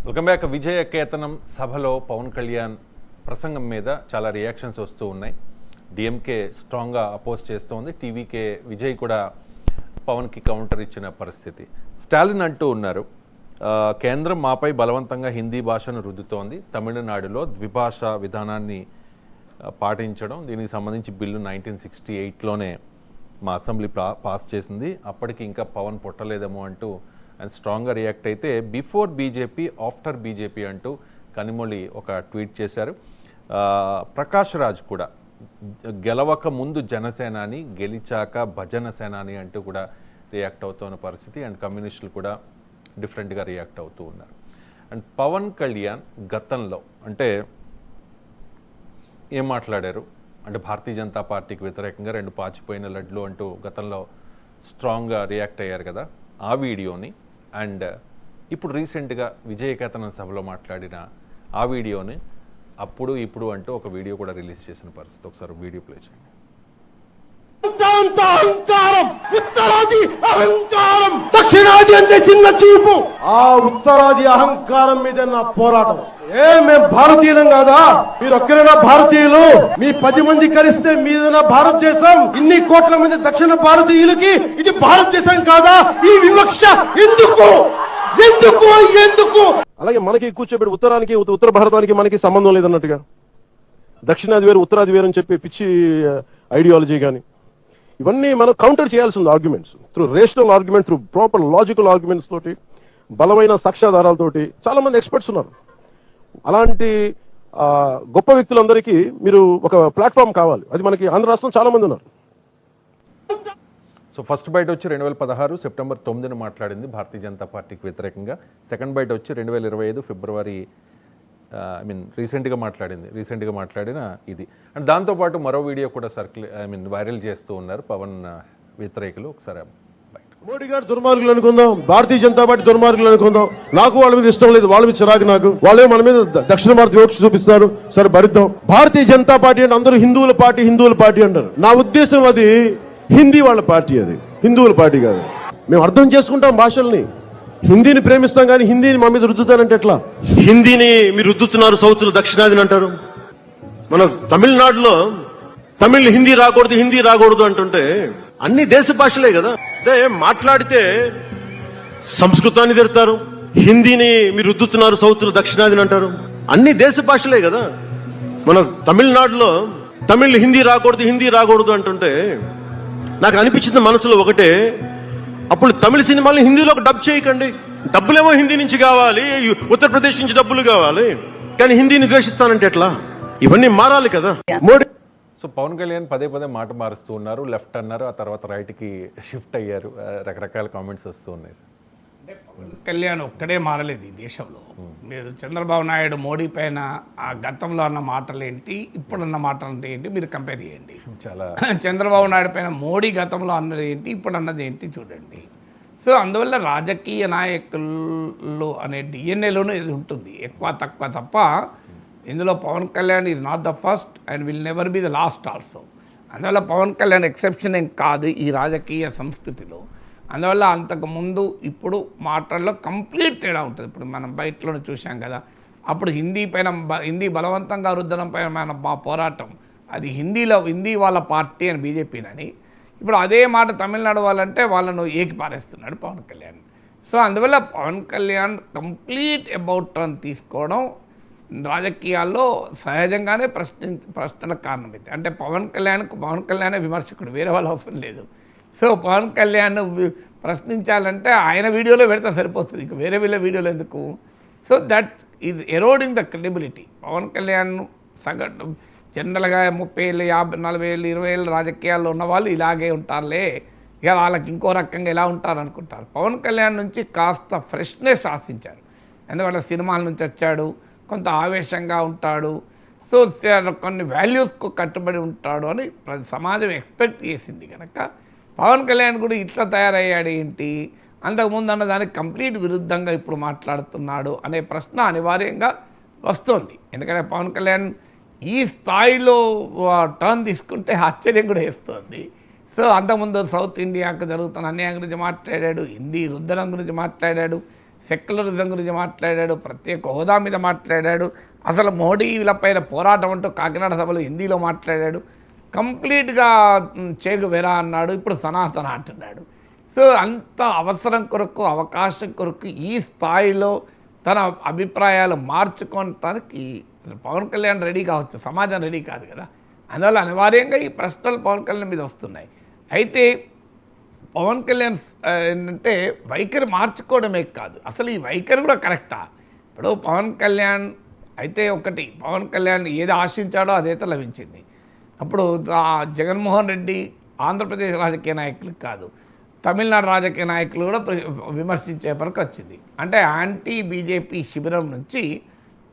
Welcome back. విజయకేతనం సభలో పవన్ కళ్యాణ్ ప్రసంగం మీద చాలా రియాక్షన్స్ వస్తూ ఉన్నాయి. డిఎంకే స్ట్రాంగ్గా అపోజ్ చేస్తోంది. టీవీకే విజయ్ కూడా పవన్కి కౌంటర్ ఇచ్చిన పరిస్థితి. స్టాలిన్ అంటూ ఉన్నారు, కేంద్రం మాపై బలవంతంగా హిందీ భాషను రుద్దుతోంది. తమిళనాడులో ద్విభాషా విధానాన్ని పాటించడం, దీనికి సంబంధించి బిల్లు 1968లోనే మా అసెంబ్లీ పాస్ చేసింది. అప్పటికి ఇంకా పవన్ పుట్టలేదేమో అంటూ ఆయన స్ట్రాంగ్గా రియాక్ట్ అయితే, బిఫోర్ బీజేపీ ఆఫ్టర్ బీజేపీ అంటూ కనిమొళి ఒక ట్వీట్ చేశారు. ప్రకాష్ రాజ్ కూడా గెలవక ముందు జనసేనాని, గెలిచాక భజన సేనాని అంటూ కూడా రియాక్ట్ అవుతున్న పరిస్థితి. అండ్ కమ్యూనిస్టులు కూడా డిఫరెంట్గా రియాక్ట్ అవుతూ ఉన్నారు. అండ్ పవన్ కళ్యాణ్ గతంలో అంటే ఏం మాట్లాడారు అంటే, భారతీయ జనతా పార్టీకి వ్యతిరేకంగా 2 పాచిపోయిన లడ్లు అంటూ గతంలో స్ట్రాంగ్గా రియాక్ట్ అయ్యారు కదా, ఆ వీడియోని అండ్ ఇప్పుడు రీసెంట్గా విజయకేతనం సభలో మాట్లాడిన ఆ వీడియోని అప్పుడు ఇప్పుడు అంటూ ఒక వీడియో కూడా రిలీజ్ చేసిన పరిస్థితి. ఒకసారి వీడియో ప్లే చేయండి. అహంకారం, ఉత్తరాది అహంకారం, దక్షిణాది అంటే చిన్న చూపు. ఆ ఉత్తరాది అహంకారం మీద నా పోరాటం. మేము భారతీయులం కాదా? మీరు ఒక్కరైనా భారతీయులు? మీ 10 మంది కలిస్తే మీదైనా భారతదేశం. ఇన్ని కోట్ల మంది దక్షిణ భారతీయులకి ఇది భారతదేశం కాదా? ఈ వివక్ష ఎందుకు ఎందుకు ఎందుకు? అలాగే మనకి కూర్చోబెట్టి ఉత్తరానికి ఉత్తర భారతానికి మనకి సంబంధం లేదన్నట్టుగా, దక్షిణాది వేరు ఉత్తరాది వేరు అని చెప్పి పిచ్చి ఐడియాలజీ కానీ, ఇవన్నీ మనం కౌంటర్ చేయాల్సి ఉంది. Arguments through rational argument, through proper logical arguments తోటి, బలమైన సాక్ష్యాధారాలతోటి. చాలా మంది ఎక్స్పర్ట్స్ ఉన్నారు. అలాంటి గొప్ప వ్యక్తులందరికీ మీరు ఒక ప్లాట్ఫామ్ కావాలి. అది మనకి ఆంధ్ర రాష్ట్రంలో చాలా మంది ఉన్నారు. సో ఫస్ట్ బైట్ వచ్చి 2016 సెప్టెంబర్ 9న మాట్లాడింది భారతీయ జనతా పార్టీకి వ్యతిరేకంగా. సెకండ్ బైట్ వచ్చి 2025 ఫిబ్రవరి రీసెంట్గా మాట్లాడిన ఇది. అండ్ దాంతోపాటు మరో వీడియో కూడా వైరల్ చేస్తూ ఉన్నారు పవన్ వ్యతిరేకులు. ఒకసారి మోడీ గారు దుర్మార్గులు అనుకుందాం, భారతీయ జనతా పార్టీ దుర్మార్గులు అనుకుందాం. నాకు వాళ్ళ మీద ఇష్టం లేదు, వాళ్ళ మీద చిరాకు నాకు. వాళ్ళే మన మీద దక్షిణ భారత వివక్ష చూపిస్తారు. సరే భరిద్దాం. భారతీయ జనతా పార్టీ అంటే అందరూ హిందువుల పార్టీ అంటారు. నా ఉద్దేశం అది హిందీ వాళ్ళ పార్టీ, అది హిందువుల పార్టీ కాదు. మేము అర్థం చేసుకుంటాం భాషల్ని. హిందీని ప్రేమిస్తాం కానీ హిందీని మా మీద రుద్దుతానంటే ఎట్లా? హిందీని మీరు రుద్దుతున్నారు, సౌత్లో దక్షిణాదిని అంటారు. మన తమిళనాడులో తమిళ్ హిందీ రాకూడదు అంటుంటే అన్ని దేశ భాషలే కదా. అంటే మాట్లాడితే సంస్కృతాన్ని తిడతారు, హిందీని మీరు రుద్దుతున్నారు, సౌత్లో దక్షిణాదిని అంటారు. అన్ని దేశ భాషలే కదా. మన తమిళనాడులో తమిళ్ హిందీ రాకూడదు అంటుంటే నాకు అనిపించింది మనసులో ఒకటే, అప్పుడు తమిళ సినిమాల్ని హిందీలో డబ్ చేయకండి. డబ్బులేమో హిందీ నుంచి కావాలి, ఉత్తరప్రదేశ్ నుంచి డబ్బులు కావాలి, కానీ హిందీని ద్వేషిస్తానంటే ఎట్లా? ఇవన్నీ మారాలి కదా. మోడీ సో పవన్ కళ్యాణ్ పదే మాట మారుస్తూ ఉన్నారు. లెఫ్ట్ అన్నారు, ఆ తర్వాత రైట్కి షిఫ్ట్ అయ్యారు. రకరకాల కామెంట్స్ వస్తూ ఉన్నాయి. అంటే పవన్ కళ్యాణ్ ఒక్కడే మారలేదు ఈ దేశంలో. మీరు చంద్రబాబు నాయుడు మోడీ పైన ఆ గతంలో అన్న మాటలు ఏంటి, ఇప్పుడున్న మాటలు ఏంటి మీరు కంపేర్ చేయండి. చాలా చంద్రబాబు నాయుడు పైన మోడీ గతంలో అన్నది ఏంటి, ఇప్పుడు అన్నది ఏంటి చూడండి. సో అందువల్ల రాజకీయ నాయకులు అనే డిఎన్ఏలోనే ఇది ఉంటుంది, ఎక్కువ తక్కువ తప్ప. ఇందులో Pawan Kalyan is not the first and will never be the last also. అందువల్ల పవన్ కళ్యాణ్ ఎక్సెప్షన్ ఏం కాదు ఈ రాజకీయ సంస్కృతిలో. అందువల్ల అంతకుముందు ఇప్పుడు మాటల్లో కంప్లీట్ తేడా ఉంటుంది. ఇప్పుడు మనం బయటలోనే చూసాం కదా, అప్పుడు హిందీ బలవంతంగా రుద్దడం పైన మా పోరాటం అది హిందీ వాళ్ళ పార్టీ అని బీజేపీనని. ఇప్పుడు అదే మాట తమిళనాడు వాళ్ళంటే వాళ్ళను ఏకి పారేస్తున్నాడు పవన్ కళ్యాణ్. సో అందువల్ల Pawan Kalyan complete about turn తీసుకోవడం రాజకీయాల్లో సహజంగానే ప్రశ్నలకు కారణమైంది. అంటే పవన్ కళ్యాణే విమర్శకుడు, వేరే వాళ్ళ అవసరం లేదు. సో పవన్ కళ్యాణ్ ప్రశ్నించాలంటే ఆయన వీడియోలో పెడితే సరిపోతుంది, ఇక వేరే వీడియోలో ఎందుకు? So that is eroding the credibility. Pawan Kalyan సగటు జనరల్గా 30 ఏళ్ళు 50 40 ఏళ్ళు 20 ఏళ్ళు రాజకీయాల్లో ఉన్న వాళ్ళు ఇలాగే ఉంటారులే, ఇక వాళ్ళకి ఇంకో రకంగా ఎలా ఉంటారు అనుకుంటారు. పవన్ కళ్యాణ్ నుంచి కాస్త ఫ్రెష్నెస్ ఆశించారు. ఎందుకంటే సినిమాల నుంచి వచ్చాడు, కొంత ఆవేశంగా ఉంటాడు, సో కొన్ని వాల్యూస్కు కట్టుబడి ఉంటాడు అని సమాజం ఎక్స్పెక్ట్ చేసింది. కనుక పవన్ కళ్యాణ్ కూడా ఇట్లా తయారయ్యాడు ఏంటి, అంతకుముందు అన్న దానికి కంప్లీట్ విరుద్ధంగా ఇప్పుడు మాట్లాడుతున్నాడు అనే ప్రశ్న అనివార్యంగా వస్తుంది. ఎందుకంటే పవన్ కళ్యాణ్ ఈ స్థాయిలో టర్న్ తీసుకుంటే ఆశ్చర్యం కూడా వేస్తుంది. సో అంతకుముందు సౌత్ ఇండియాకు జరుగుతున్న అన్యాయం గురించి మాట్లాడాడు, హిందీ రుద్దడం గురించి మాట్లాడాడు. సెక్యులరిజం గురించి మాట్లాడాడు, ప్రత్యేక హోదా మీద మాట్లాడాడు, అసలు మోడీలపైన పోరాటం అంటూ కాకినాడ సభలో హిందీలో మాట్లాడాడు, కంప్లీట్గా చేగు వెరా అన్నాడు, ఇప్పుడు సనాతన అంటున్నాడు. సో అంత అవసరం కొరకు, అవకాశం కొరకు ఈ స్థాయిలో తన అభిప్రాయాలు మార్చుకోవటానికి పవన్ కళ్యాణ్ రెడీ కావచ్చు, సమాజం రెడీ కాదు కదా. అందువల్ల అనివార్యంగా ఈ ప్రశ్నలు పవన్ కళ్యాణ్ మీద వస్తున్నాయి. అయితే పవన్ కళ్యాణ్ ఏంటంటే వైఖరి మార్చుకోవడమే కాదు, అసలు ఈ వైఖరి కూడా కరెక్టా? ఇప్పుడు పవన్ కళ్యాణ్ అయితే ఒకటి, పవన్ కళ్యాణ్ ఏది ఆశించాడో అదైతే లభించింది. అప్పుడు జగన్మోహన్ రెడ్డి ఆంధ్రప్రదేశ్ రాజకీయ నాయకులకు కాదు, తమిళనాడు రాజకీయ నాయకులు కూడా విమర్శించే వరకు వచ్చింది. అంటే యాంటీ బీజేపీ శిబిరం నుంచి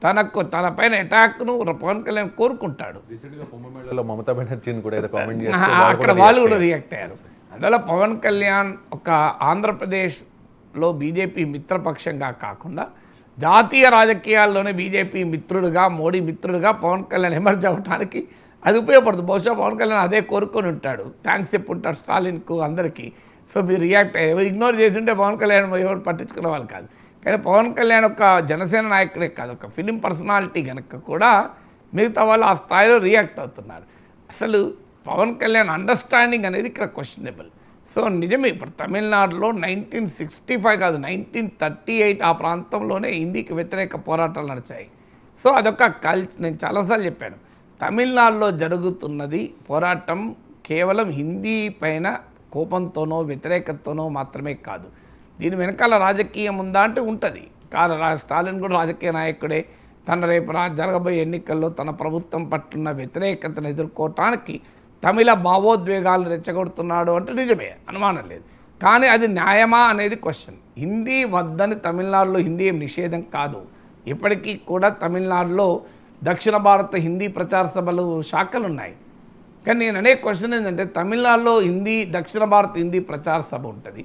తన పైన అటాక్ను పవన్ కళ్యాణ్ కోరుకుంటాడు. రీసెంట్గా కుంభమేళలో మమతా బెనర్జీని కూడా ఏదో కామెంట్ అక్కడ వాళ్ళు కూడా రియాక్ట్ అయ్యారు. అందువల్ల పవన్ కళ్యాణ్ ఒక ఆంధ్రప్రదేశ్లో బీజేపీ మిత్రపక్షంగా కాకుండా జాతీయ రాజకీయాల్లోనే బీజేపీ మిత్రుడుగా, మోడీ మిత్రుడుగా పవన్ కళ్యాణ్ ఎమర్జ్ అవ్వడానికి అది ఉపయోగపడుతుంది. బహుశా పవన్ కళ్యాణ్ అదే కోరుకొని ఉంటాడు, థ్యాంక్స్ చెప్పుంటాడు స్టాలిన్కు అందరికీ. సో మీరు రియాక్ట్ అయ్యారు, ఇగ్నోర్ చేస్తుంటే పవన్ కళ్యాణ్ ఎవరు పట్టించుకునే వాళ్ళు కాదు. కానీ పవన్ కళ్యాణ్ ఒక జనసేన నాయకుడే కాదు, ఒక ఫిలిం పర్సనాలిటీ కనుక కూడా మిగతా వాళ్ళు ఆ స్థాయిలో రియాక్ట్ అవుతున్నారు. అసలు పవన్ కళ్యాణ్ అండర్స్టాండింగ్ అనేది ఇక్కడ క్వశ్చనబుల్. సో నిజమే, ఇప్పుడు తమిళనాడులో 1965 కాదు 1938 ఆ ప్రాంతంలోనే హిందీకి వ్యతిరేక పోరాటాలు నడిచాయి. సో అదొక నేను చాలాసార్లు చెప్పాను, తమిళనాడులో జరుగుతున్నది పోరాటం కేవలం హిందీ పైన కోపంతోనో వ్యతిరేకతతోనో మాత్రమే కాదు, దీని వెనకాల రాజకీయం ఉందా అంటే ఉంటుంది. స్టాలిన్ కూడా రాజకీయ నాయకుడే, తన రేపు జరగబోయే ఎన్నికల్లో తన ప్రభుత్వం పట్ల వ్యతిరేకతను ఎదుర్కోవటానికి తమిళ భావోద్వేగాలు రెచ్చగొడుతున్నాడు అంటే నిజమే, అనుమానం లేదు. కానీ అది న్యాయమా అనేది క్వశ్చన్. హిందీ వద్దని తమిళనాడులో హిందీ ఏం నిషేధం కాదు. ఇప్పటికీ కూడా తమిళనాడులో దక్షిణ భారత హిందీ ప్రచార సభలు శాఖలు ఉన్నాయి. కానీ నేను అనే క్వశ్చన్ ఏంటంటే, తమిళనాడులో దక్షిణ భారత హిందీ ప్రచార సభ ఉంటుంది,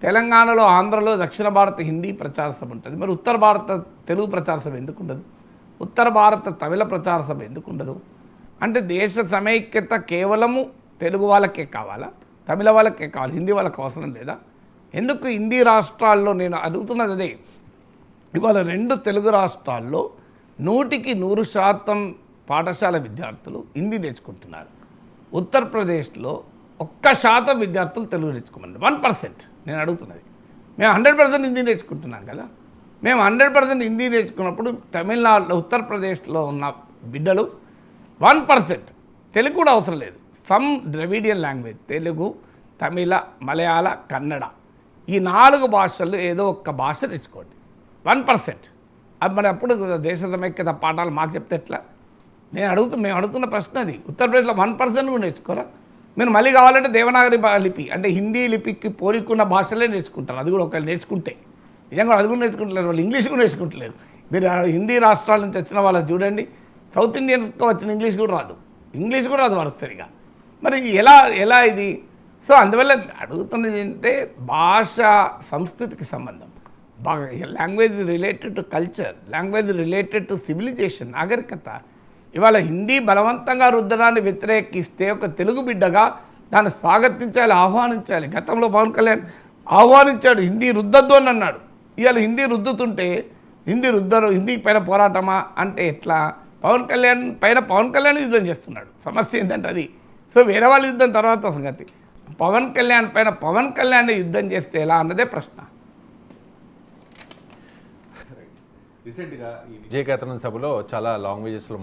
తెలంగాణలో ఆంధ్రలో దక్షిణ భారత హిందీ ప్రచార సభ ఉంటుంది, మరి ఉత్తర భారత తెలుగు ప్రచార సభ ఎందుకు ఉండదు? ఉత్తర భారత తమిళ ప్రచార సభ ఎందుకు ఉండదు? అంటే దేశ సమైక్యత కేవలము తెలుగు వాళ్ళకే కావాలా, తమిళ వాళ్ళకే కావాలి, హిందీ వాళ్ళకి అవసరం లేదా? ఎందుకు హిందీ రాష్ట్రాల్లో, నేను అడుగుతున్నది అదే, ఇవాళ 2 తెలుగు రాష్ట్రాల్లో 100% పాఠశాల విద్యార్థులు హిందీ నేర్చుకుంటున్నారు. ఉత్తరప్రదేశ్లో 1% విద్యార్థులు తెలుగు నేర్చుకోమన్నారు, 1%. నేను అడుగుతున్నది, మేము 100% హిందీ నేర్చుకుంటున్నాం కదా. మేము 100% హిందీ నేర్చుకున్నప్పుడు తమిళనాడులో ఉత్తరప్రదేశ్లో ఉన్న బిడ్డలు 1% తెలుగు కూడా అవసరం లేదు, సమ్ ద్రవిడియన్ లాంగ్వేజ్, తెలుగు, తమిళ, మలయాళ, కన్నడ, ఈ 4 భాషలు ఏదో ఒక్క భాష నేర్చుకోండి, 1%. అది మరి అప్పుడు దేశ సమైక్యత పాఠాలు మాకు చెప్తే ఎట్లా? మేము అడుగుతున్న ప్రశ్న అది. ఉత్తరప్రదేశ్లో 1% కూడా నేర్చుకోరా? మీరు మళ్ళీ కావాలంటే దేవనాగరి లిపి అంటే హిందీ లిపికి పోలికున్న భాషలే నేర్చుకుంటారు, అది కూడా ఒకవేళ నేర్చుకుంటే. నిజంగా అది కూడా నేర్చుకుంటలేరు వాళ్ళు, ఇంగ్లీష్ కూడా నేర్చుకుంటలేరు. మీరు హిందీ రాష్ట్రాల నుంచి వచ్చిన వాళ్ళకి చూడండి, సౌత్ ఇండియన్స్కి వచ్చిన ఇంగ్లీష్ కూడా రాదు వాళ్ళకి సరిగా. మరి ఎలా ఇది? సో అందువల్ల అడుగుతున్నది ఏంటంటే, భాష సంస్కృతికి సంబంధం, language related to culture, language related to civilisation, నాగరికత. ఇవాళ హిందీ బలవంతంగా రుద్దడాన్ని వ్యతిరేకిస్తే ఒక తెలుగు బిడ్డగా దాన్ని స్వాగతించాలి, ఆహ్వానించాలి. గతంలో పవన్ కళ్యాణ్ ఆహ్వానించాడు, హిందీ రుద్దద్దు అని అన్నాడు. ఇవాళ హిందీ రుద్దుతుంటే హిందీ పైన పోరాటమా అంటే ఎట్లా? పవన్ కళ్యాణ్ యుద్ధం చేస్తున్నాడు, సమస్య ఏంటంటే అది. సో వేరే వాళ్ళ యుద్ధం తర్వాత సంగతి, పవన్ కళ్యాణ్ యుద్ధం చేస్తే ఎలా అన్నదే ప్రశ్న. రీసెంట్గా ఈ విజయకేతనం సభలో చాలా లాంగ్వేజెస్లో